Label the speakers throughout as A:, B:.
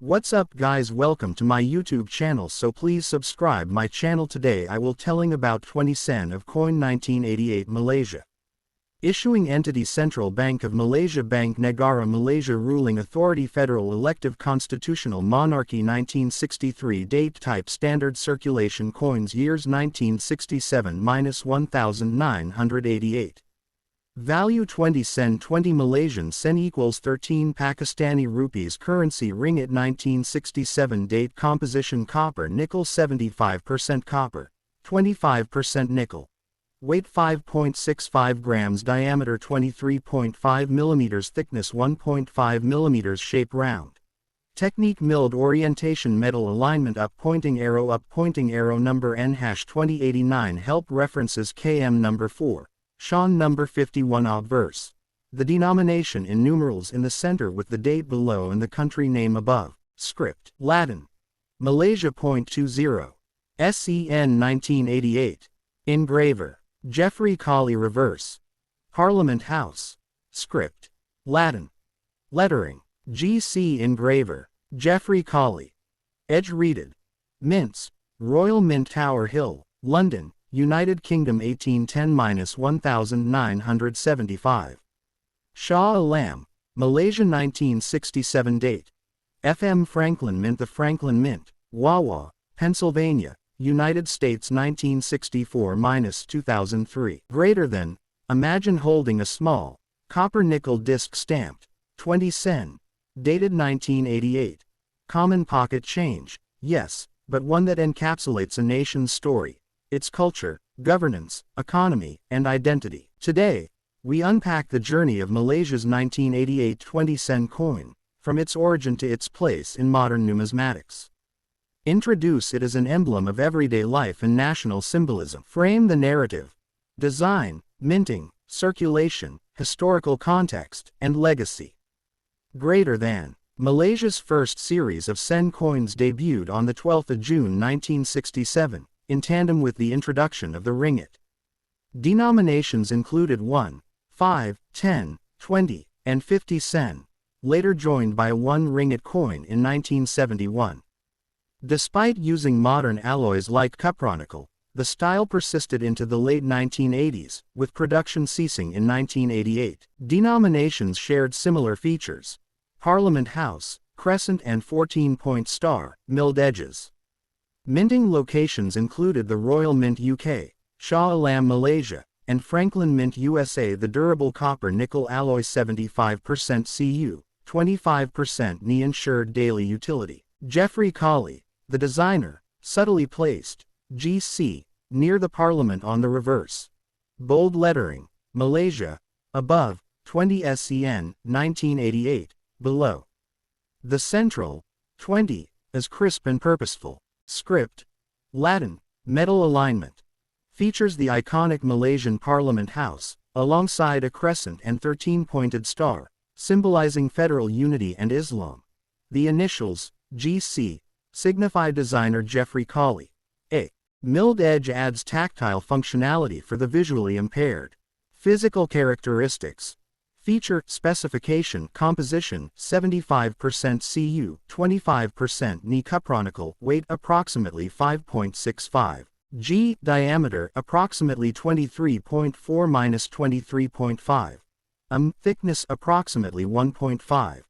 A: What's up guys, welcome to my YouTube channel, so please subscribe my channel. Today I will telling about 20 sen of coin 1988 Malaysia. Issuing entity Central Bank of Malaysia, Bank NEGARA Malaysia, ruling authority Federal Elective Constitutional Monarchy 1963, date type standard circulation coins years 1967-1988. Value 20 sen, 20 Malaysian sen equals 13 Pakistani rupees. Currency ringgit 1967. Date composition copper nickel 75% copper, 25% nickel. Weight 5.65 grams. Diameter 23.5 millimeters. Thickness 1.5 millimeters. Shape round. Technique milled orientation. Metal alignment up pointing arrow number N-2089. Help references KM number 4. Sean number 51. Obverse. The denomination in numerals in the center with the date below and the country name above. Script. Latin. Malaysia.20. SEN 1988. Engraver. Jeffrey Colley. Reverse. Parliament House. Script. Latin. Lettering. GC. Engraver. Jeffrey Colley. Edge reeded. Mints. Royal Mint, Tower Hill, London, United Kingdom 1810-1975. Shah Alam, Malaysia 1967. Date. FM Franklin Mint, The Franklin Mint, Wawa, Pennsylvania, United States 1964-2003. Greater than, imagine holding a small, copper-nickel disc stamped, 20 sen, dated 1988. Common pocket change, yes, but one that encapsulates a nation's story, its culture, governance, economy, and identity. Today, we unpack the journey of Malaysia's 1988 20 sen coin, from its origin to its place in modern numismatics. Introduce it as an emblem of everyday life and national symbolism. Frame the narrative. Design, minting, circulation, historical context, and legacy. Greater than. Malaysia's first series of sen coins debuted on the 12th of June 1967, in tandem with the introduction of the ringgit. Denominations included 1, 5, 10, 20, and 50 sen, later joined by a 1 ringgit coin in 1971. Despite using modern alloys like cupronickel, the style persisted into the late 1980s, with production ceasing in 1988. Denominations shared similar features: Parliament House, crescent and 14-point star, milled edges. Minting locations included the Royal Mint UK, Shah Alam Malaysia, and Franklin Mint USA. The durable copper-nickel alloy 75% Cu, 25% Ni ensured daily utility. Jeffrey Colley, the designer, subtly placed, GC, near the Parliament on the reverse. Bold lettering, Malaysia, above, 20 SEN, 1988, below. The central, 20, is crisp and purposeful. Script. Latin. Metal alignment. Features the iconic Malaysian Parliament House, alongside a crescent and 13-pointed star, symbolizing federal unity and Islam. The initials, GC, signify designer Jeffrey Colley. A milled edge adds tactile functionality for the visually impaired. Physical characteristics. Feature, specification, composition, 75% Cu, 25% Ni cupronickel, weight approximately 5.65 g, diameter approximately 23.4-23.5 thickness approximately 1.5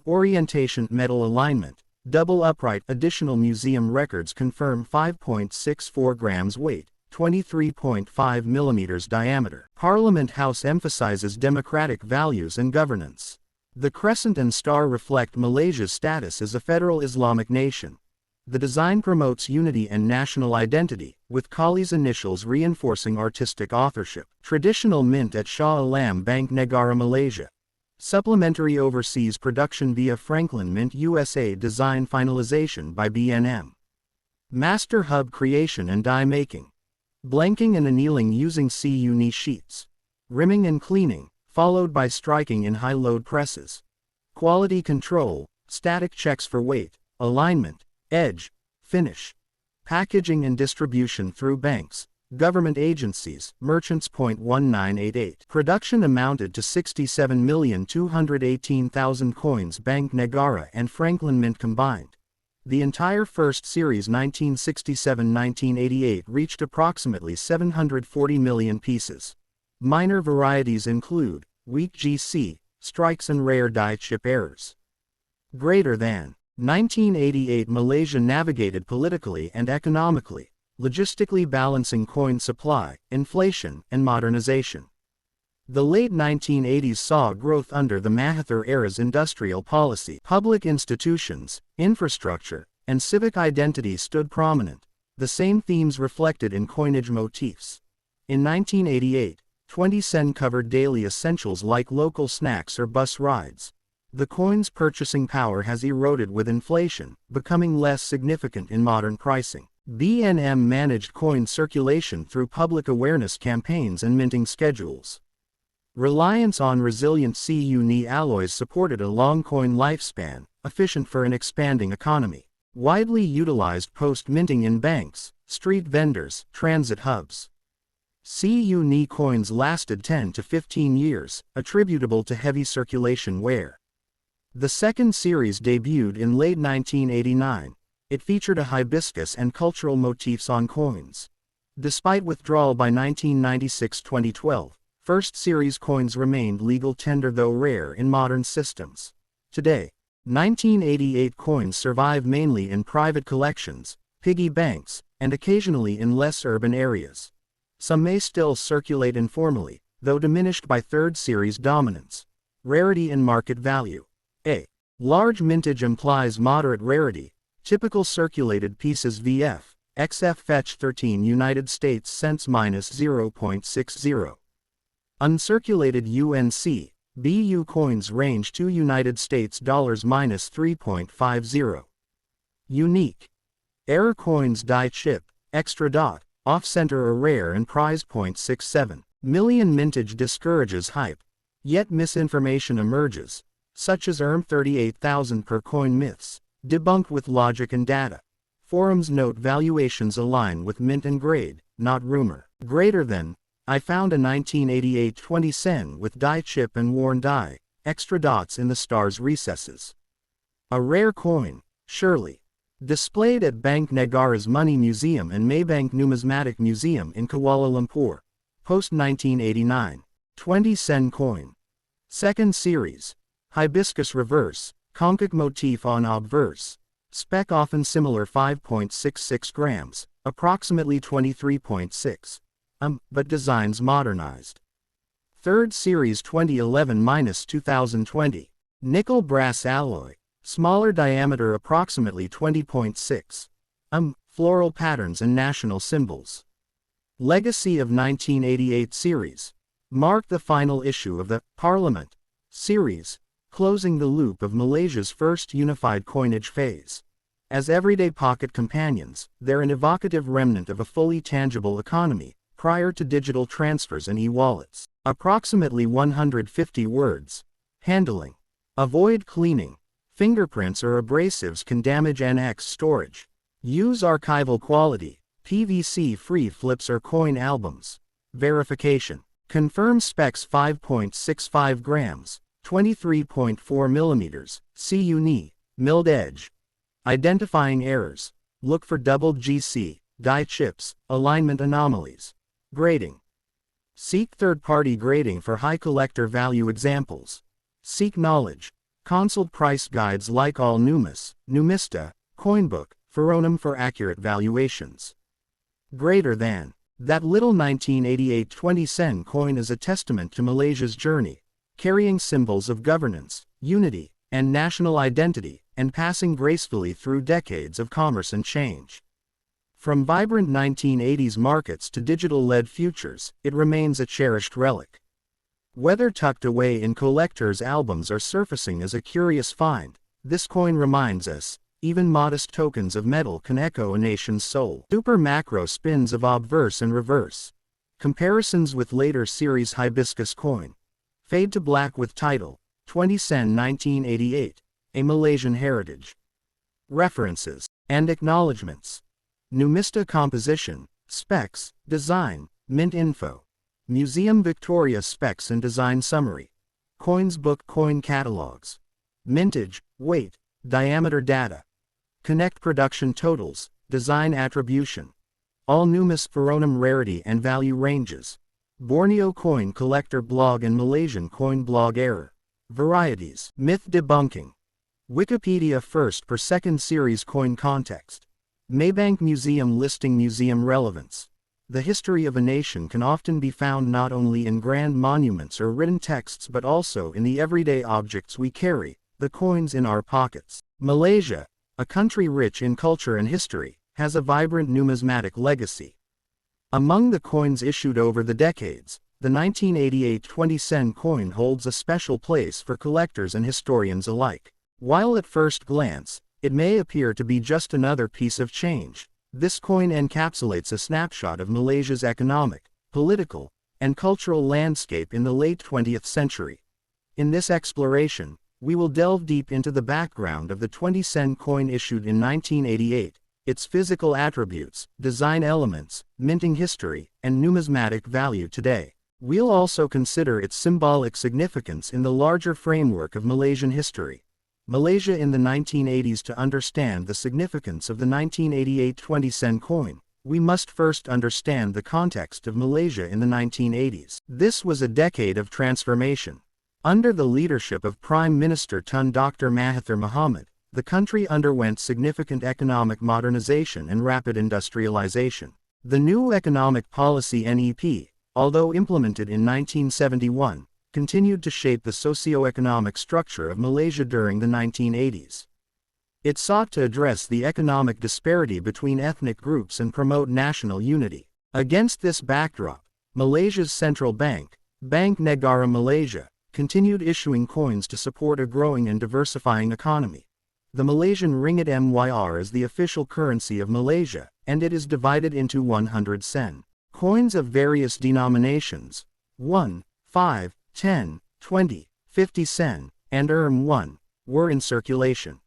A: orientation, metal alignment, double upright. Additional museum records confirm 5.64 grams weight, 23.5 millimeters diameter. Parliament House emphasizes democratic values and governance. The crescent and star reflect Malaysia's status as a federal Islamic nation. The design promotes unity and national identity, with Colley's initials reinforcing artistic authorship. Traditional mint at Shah Alam Bank NEGARA Malaysia. Supplementary overseas production via Franklin Mint USA. Design finalization by B&M. Master hub creation and die making. Blanking and annealing using Cu sheets. Rimming and cleaning, followed by striking in high-load presses. Quality control, static checks for weight, alignment, edge, finish. Packaging and distribution through banks, Government agencies, merchants. 1988. Production amounted to 67,218,000 coins. Bank NEGARA and Franklin Mint combined. The entire first series 1967-1988 reached approximately 740 million pieces. Minor varieties include weak GC, strikes and rare die chip errors. Greater than 1988 Malaysia navigated politically and economically, logistically balancing coin supply, inflation, and modernization. The late 1980s saw growth under the Mahathir era's industrial policy. Public institutions, infrastructure, and civic identity stood prominent, the same themes reflected in coinage motifs. In 1988, 20 sen covered daily essentials like local snacks or bus rides. The coin's purchasing power has eroded with inflation, becoming less significant in modern pricing. BNM managed coin circulation through public awareness campaigns and minting schedules. Reliance on resilient CU-Ni alloys supported a long coin lifespan, efficient for an expanding economy. Widely utilized post-minting in banks, street vendors, transit hubs. CU-Ni coins lasted 10 to 15 years, attributable to heavy circulation wear. The second series debuted in late 1989. It featured a hibiscus and cultural motifs on coins. Despite withdrawal by 1996-2012, first series coins remained legal tender though rare in modern systems. Today, 1988 coins survive mainly in private collections, piggy banks, and occasionally in less urban areas. Some may still circulate informally, though diminished by third series dominance. Rarity and market value. A large mintage implies moderate rarity. Typical circulated pieces VF, XF fetch 13 United States cents -0.60. Uncirculated UNC, BU coins range to United States dollars -3.50. Unique. Error coins die chip, extra dot, off-center are rare and prize 0.67 million. Mintage discourages hype. Yet misinformation emerges, such as 38,000 per coin myths. Debunked with logic and data. Forums note valuations align with mint and grade, not rumor. Greater than, I found a 1988 20 sen with die chip and worn die, extra dots in the star's recesses. A rare coin, surely. Displayed at Bank Negara's Money Museum and Maybank Numismatic Museum in Kuala Lumpur. Post-1989. 20 sen coin. Second series. Hibiscus reverse. Conchic motif on obverse. Spec often similar 5.66 grams, approximately 23.6. But designs modernized. Third series 2011-2020. Nickel brass alloy. Smaller diameter approximately 20.6. Floral patterns and national symbols. Legacy of 1988 series. Marked the final issue of the Parliament series, closing the loop of Malaysia's first unified coinage phase. As everyday pocket companions, they're an evocative remnant of a fully tangible economy, prior to digital transfers and e-wallets. Approximately 150 words. Handling. Avoid cleaning. Fingerprints or abrasives can damage NX storage. Use archival quality, PVC-free flips or coin albums. Verification. Confirm specs 5.65 grams. 23.4 millimeters, CU-Ni, milled edge. Identifying errors. Look for doubled GC, die chips, alignment anomalies. Grading. Seek third-party grading for high collector value examples. Seek knowledge. Consult price guides like All Numis, Numista, Coinbook, Feronum for accurate valuations. Greater than. That little 1988 20 sen coin is a testament to Malaysia's journey, carrying symbols of governance, unity, and national identity, and passing gracefully through decades of commerce and change. From vibrant 1980s markets to digital-led futures, it remains a cherished relic. Whether tucked away in collectors' albums or surfacing as a curious find, this coin reminds us, even modest tokens of metal can echo a nation's soul. Super macro spins of obverse and reverse. Comparisons with later series Hibiscus coin. Fade to black with title, 20 sen 1988, A Malaysian Heritage. References and acknowledgements. Numista composition, Specs, Design, Mint Info. Museum Victoria Specs and Design Summary. Coins Book Coin Catalogs. Mintage, Weight, Diameter Data. Connect Production Totals, Design Attribution. All Numis Veronum Rarity and Value Ranges. Borneo Coin Collector Blog and Malaysian Coin Blog Error. Varieties. Myth Debunking. Wikipedia First per Second Series Coin Context. Maybank Museum Listing Museum Relevance. The history of a nation can often be found not only in grand monuments or written texts but also in the everyday objects we carry, the coins in our pockets. Malaysia, a country rich in culture and history, has a vibrant numismatic legacy. Among the coins issued over the decades, the 1988 20-sen coin holds a special place for collectors and historians alike. While at first glance, it may appear to be just another piece of change, this coin encapsulates a snapshot of Malaysia's economic, political, and cultural landscape in the late 20th century. In this exploration, we will delve deep into the background of the 20-sen coin issued in 1988, its physical attributes, design elements, minting history, and numismatic value today. We'll also consider its symbolic significance in the larger framework of Malaysian history. Malaysia in the 1980s. To understand the significance of the 1988 20-sen coin, we must first understand the context of Malaysia in the 1980s. This was a decade of transformation. Under the leadership of Prime Minister Tun Dr. Mahathir Mohamad, the country underwent significant economic modernization and rapid industrialization. The new economic policy (NEP), although implemented in 1971, continued to shape the socio-economic structure of Malaysia during the 1980s. It sought to address the economic disparity between ethnic groups and promote national unity. Against this backdrop, Malaysia's central bank, Bank Negara Malaysia, continued issuing coins to support a growing and diversifying economy. The Malaysian ringgit MYR is the official currency of Malaysia, and it is divided into 100 sen coins of various denominations, 1, 5, 10, 20, 50 sen, and 1, were in circulation.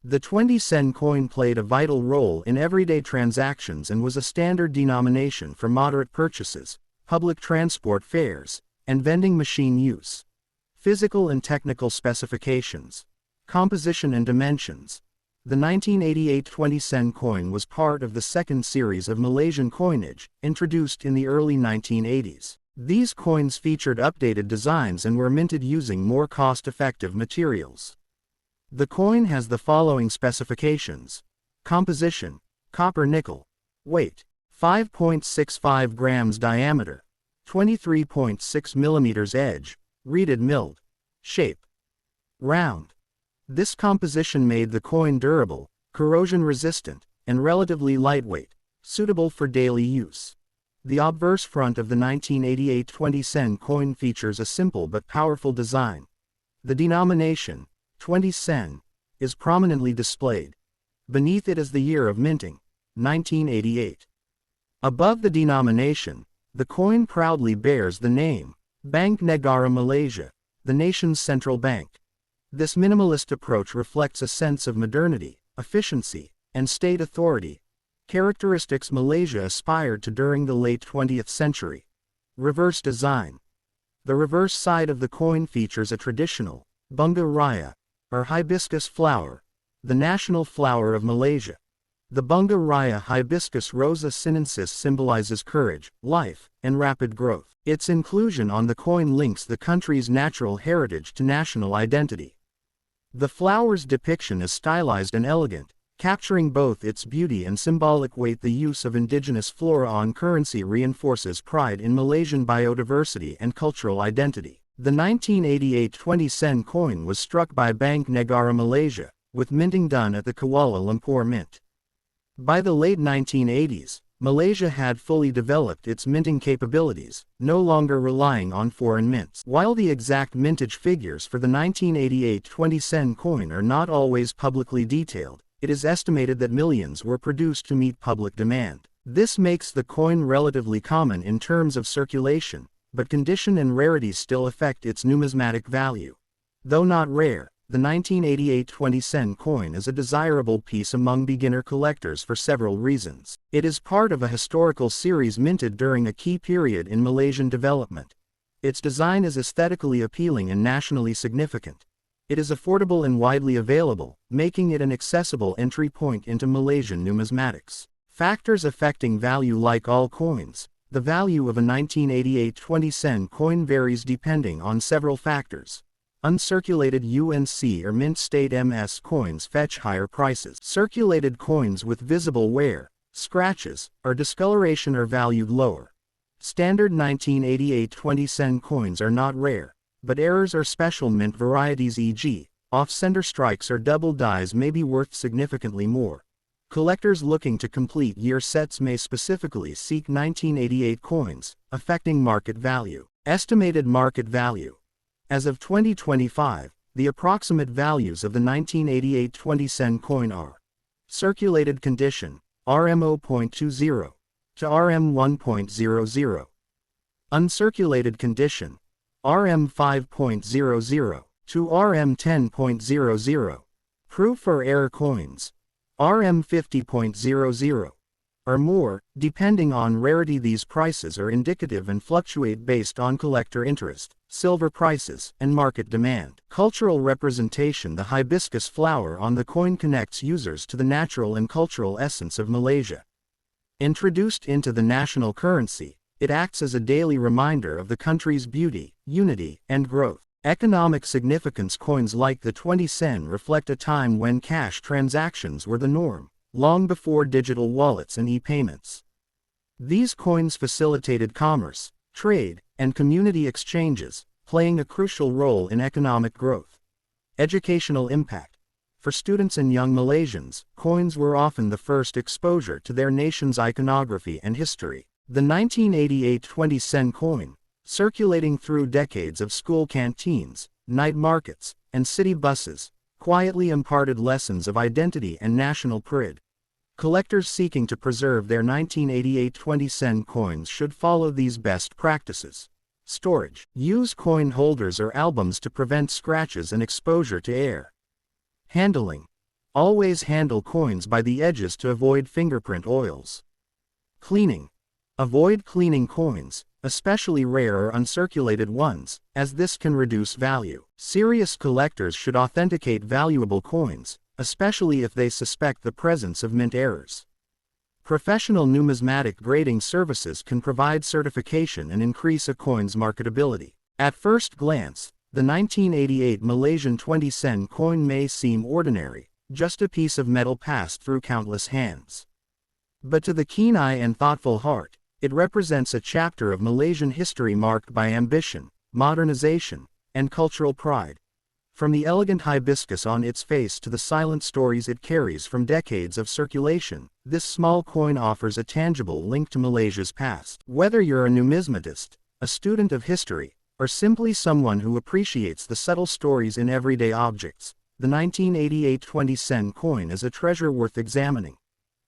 A: The 20-sen coin played a vital role in everyday transactions and was a standard denomination for moderate purchases, public transport fares, and vending machine use. Physical and technical specifications. Composition and dimensions. The 1988 20-sen coin was part of the second series of Malaysian coinage, introduced in the early 1980s. These coins featured updated designs and were minted using more cost-effective materials. The coin has the following specifications. Composition: copper-nickel. Weight: 5.65 grams diameter. 23.6 millimeters edge, reeded milled. Shape: round. This composition made the coin durable, corrosion-resistant, and relatively lightweight, suitable for daily use. The obverse front of the 1988 20-sen coin features a simple but powerful design. The denomination, 20 sen, is prominently displayed. Beneath it is the year of minting, 1988. Above the denomination, the coin proudly bears the name, Bank Negara Malaysia, the nation's central bank. This minimalist approach reflects a sense of modernity, efficiency, and state authority, characteristics Malaysia aspired to during the late 20th century. Reverse design. The reverse side of the coin features a traditional, bunga raya, or hibiscus flower, the national flower of Malaysia. The bunga raya hibiscus rosa-sinensis symbolizes courage, life, and rapid growth. Its inclusion on the coin links the country's natural heritage to national identity. The flower's depiction is stylized and elegant, capturing both its beauty and symbolic weight. The use of indigenous flora on currency reinforces pride in Malaysian biodiversity and cultural identity. The 1988 20-sen coin was struck by Bank Negara Malaysia, with minting done at the Kuala Lumpur Mint. By the late 1980s, Malaysia had fully developed its minting capabilities, no longer relying on foreign mints. While the exact mintage figures for the 1988 20-sen coin are not always publicly detailed, it is estimated that millions were produced to meet public demand. This makes the coin relatively common in terms of circulation, but condition and rarity still affect its numismatic value. Though not rare, the 1988 20-sen coin is a desirable piece among beginner collectors for several reasons. It is part of a historical series minted during a key period in Malaysian development. Its design is aesthetically appealing and nationally significant. It is affordable and widely available, making it an accessible entry point into Malaysian numismatics. Factors affecting value. Like all coins, the value of a 1988 20-sen coin varies depending on several factors. Uncirculated UNC or mint state MS coins fetch higher prices. Circulated coins with visible wear, scratches, or discoloration are valued lower. Standard 1988 20-sen coins are not rare, but errors or special mint varieties, e.g., off-center strikes or double dies, may be worth significantly more. Collectors looking to complete year sets may specifically seek 1988 coins, affecting market value. Estimated market value. As of 2025, the approximate values of the 1988 20-sen coin are: circulated condition, RM 0.20 to RM 1.00. Uncirculated condition, RM 5.00 to RM 10.00. Proof or error coins, RM 50.00 or more, depending on rarity. These prices are indicative and fluctuate based on collector interest, silver prices, and market demand. Cultural representation. The hibiscus flower on the coin connects users to the natural and cultural essence of Malaysia. Introduced into the national currency, it acts as a daily reminder of the country's beauty, unity, and growth. Economic significance. Coins like the 20-sen reflect a time when cash transactions were the norm, long before digital wallets and e-payments. These coins facilitated commerce, trade, and community exchanges, playing a crucial role in economic growth. Educational impact. For students and young Malaysians, coins were often the first exposure to their nation's iconography and history. The 1988 20-sen coin, circulating through decades of school canteens, night markets, and city buses, quietly imparted lessons of identity and national pride. Collectors seeking to preserve their 1988 20-sen coins should follow these best practices. Storage. Use coin holders or albums to prevent scratches and exposure to air. Handling. Always handle coins by the edges to avoid fingerprint oils. Cleaning. Avoid cleaning coins, especially rare or uncirculated ones, as this can reduce value. Serious collectors should authenticate valuable coins, especially if they suspect the presence of mint errors. Professional numismatic grading services can provide certification and increase a coin's marketability. At first glance, the 1988 Malaysian 20-sen coin may seem ordinary, just a piece of metal passed through countless hands. But to the keen eye and thoughtful heart, it represents a chapter of Malaysian history marked by ambition, modernization, and cultural pride. From the elegant hibiscus on its face to the silent stories it carries from decades of circulation, this small coin offers a tangible link to Malaysia's past. Whether you're a numismatist, a student of history, or simply someone who appreciates the subtle stories in everyday objects, the 1988 20-sen coin is a treasure worth examining.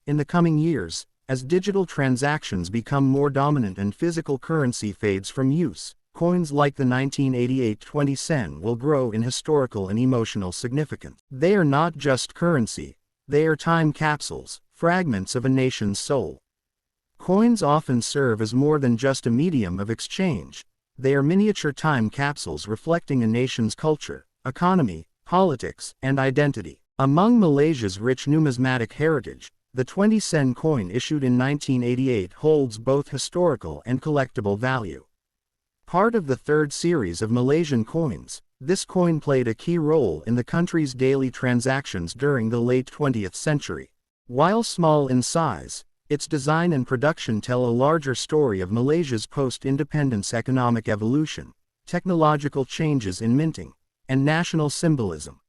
A: In the coming years, as digital transactions become more dominant and physical currency fades from use, coins like the 1988 20-sen will grow in historical and emotional significance. They are not just currency, they are time capsules, fragments of a nation's soul. Coins often serve as more than just a medium of exchange. They are miniature time capsules reflecting a nation's culture, economy, politics, and identity. Among Malaysia's rich numismatic heritage, the 20-sen coin issued in 1988 holds both historical and collectible value. Part of the third series of Malaysian coins, this coin played a key role in the country's daily transactions during the late 20th century. While small in size, its design and production tell a larger story of Malaysia's post-independence economic evolution, technological changes in minting, and national symbolism.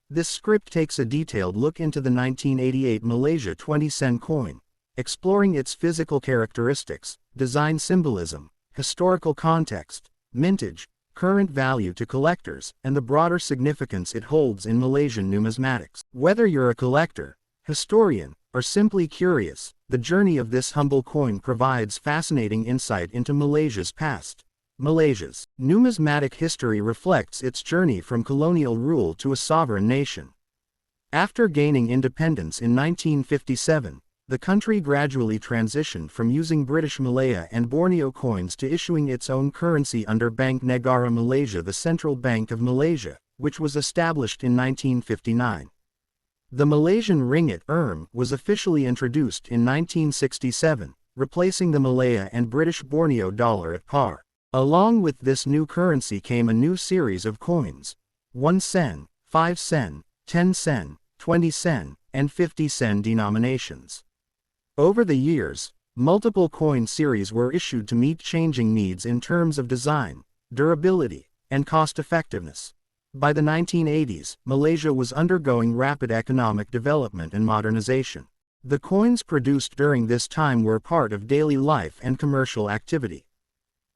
A: This script takes a detailed look into the 1988 Malaysia 20-sen coin, exploring its physical characteristics, design symbolism, historical context, mintage, current value to collectors, and the broader significance it holds in Malaysian numismatics. Whether you're a collector, historian, or simply curious, the journey of this humble coin provides fascinating insight into Malaysia's past, Malaysia's numismatic history reflects its journey from colonial rule to a sovereign nation. After gaining independence in 1957, the country gradually transitioned from using British Malaya and Borneo coins to issuing its own currency under Bank.Negara Malaysia, the Central Bank of Malaysia, which was established in 1959. The Malaysian ringgit was officially introduced in 1967, replacing the Malaya and British Borneo dollar at par. Along with this new currency came a new series of coins: 1 sen, 5 sen, 10 sen, 20 sen, and 50 sen denominations. Over the years, multiple coin series were issued to meet changing needs in terms of design, durability, and cost-effectiveness. By the 1980s, Malaysia was undergoing rapid economic development and modernization. The coins produced during this time were part of daily life and commercial activity.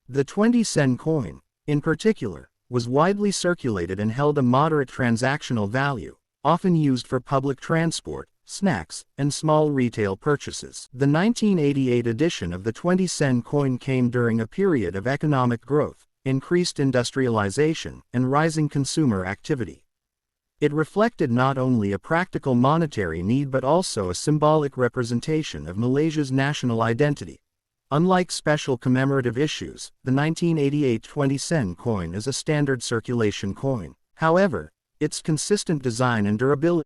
A: The 20 sen coin, in particular, was widely circulated and held a moderate transactional value, often used for public transport, snacks, and small retail purchases. The 1988 edition of the 20 sen coin came during a period of economic growth, increased industrialization, and rising consumer activity. It reflected not only a practical monetary need but also a symbolic representation of Malaysia's national identity. Unlike special commemorative issues, the 1988 20 sen coin is a standard circulation coin. However, its consistent design and durability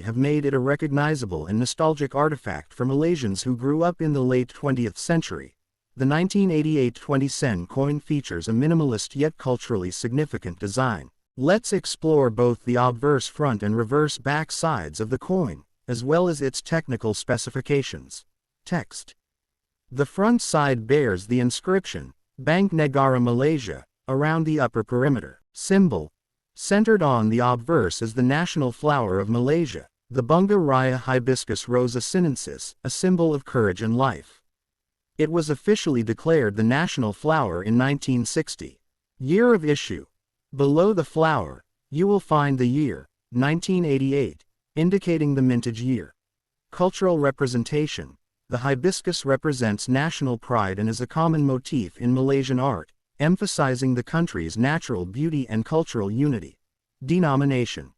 A: have made it a recognizable and nostalgic artifact for Malaysians who grew up in the late 20th century. The 1988 20 sen coin features a minimalist yet culturally significant design. Let's explore both the obverse front and reverse back sides of the coin, as well as its technical specifications. Text. The front side bears the inscription, Bank.Negara Malaysia, around the upper perimeter. Symbol. Centered on the obverse is the national flower of Malaysia, the bunga raya Hibiscus rosa-sinensis, a symbol of courage and life. It was officially declared the national flower in 1960. Year of issue. Below the flower, you will find the year, 1988, indicating the mintage year. Cultural representation. The hibiscus represents national pride and is a common motif in Malaysian art, emphasizing the country's natural beauty and cultural unity. Denomination.